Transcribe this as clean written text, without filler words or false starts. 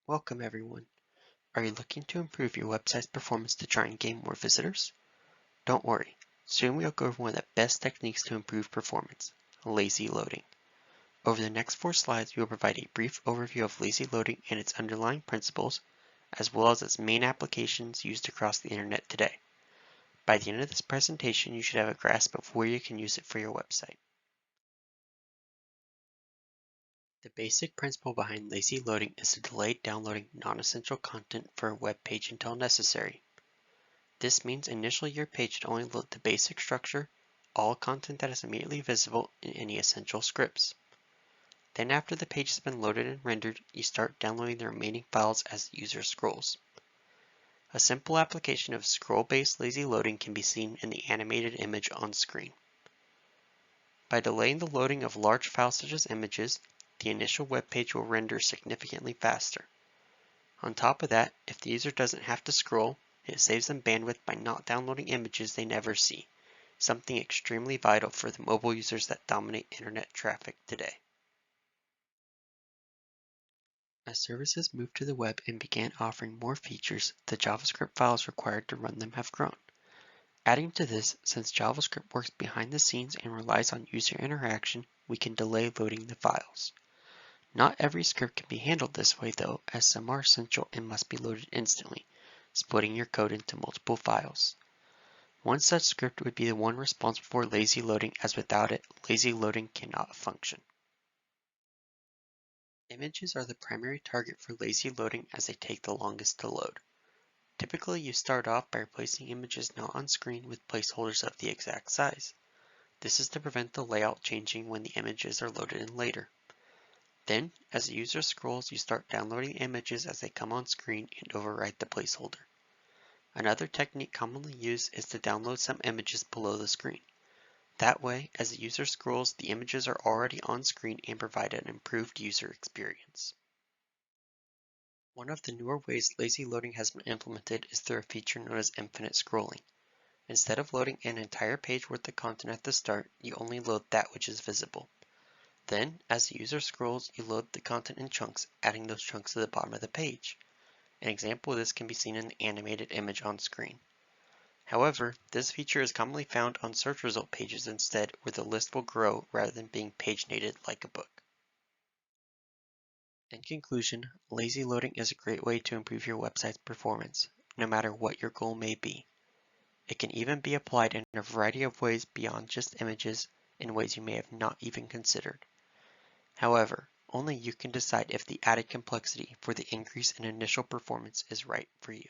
Welcome everyone. Are you looking to improve your website's performance to try and gain more visitors? Don't worry, soon we'll go over one of the best techniques to improve performance, lazy loading. Over the next 4 slides, we will provide a brief overview of lazy loading and its underlying principles, as well as its main applications used across the internet today. By the end of this presentation, you should have a grasp of where you can use it for your website. The basic principle behind lazy loading is to delay downloading non-essential content for a web page until necessary. This means initially your page should only load the basic structure, all content that is immediately visible, and any essential scripts. Then after the page has been loaded and rendered, you start downloading the remaining files as the user scrolls. A simple application of scroll-based lazy loading can be seen in the animated image on screen. By delaying the loading of large files such as images, the initial web page will render significantly faster. On top of that, if the user doesn't have to scroll, it saves them bandwidth by not downloading images they never see, something extremely vital for the mobile users that dominate internet traffic today. As services moved to the web and began offering more features, the JavaScript files required to run them have grown. Adding to this, since JavaScript works behind the scenes and relies on user interaction, we can delay loading the files. Not every script can be handled this way though, as some are essential and must be loaded instantly, splitting your code into multiple files. One such script would be the one responsible for lazy loading, as without it, lazy loading cannot function. Images are the primary target for lazy loading as they take the longest to load. Typically, you start off by replacing images not on screen with placeholders of the exact size. This is to prevent the layout changing when the images are loaded in later. Then, as the user scrolls, you start downloading images as they come on screen and overwrite the placeholder. Another technique commonly used is to download some images below the screen. That way, as the user scrolls, the images are already on screen and provide an improved user experience. One of the newer ways lazy loading has been implemented is through a feature known as infinite scrolling. Instead of loading an entire page worth of content at the start, you only load that which is visible. Then, as the user scrolls, you load the content in chunks, adding those chunks to the bottom of the page. An example of this can be seen in the animated image on screen. However, this feature is commonly found on search result pages instead, where the list will grow rather than being paginated like a book. In conclusion, lazy loading is a great way to improve your website's performance, no matter what your goal may be. It can even be applied in a variety of ways beyond just images, in ways you may have not even considered. However, only you can decide if the added complexity for the increase in initial performance is right for you.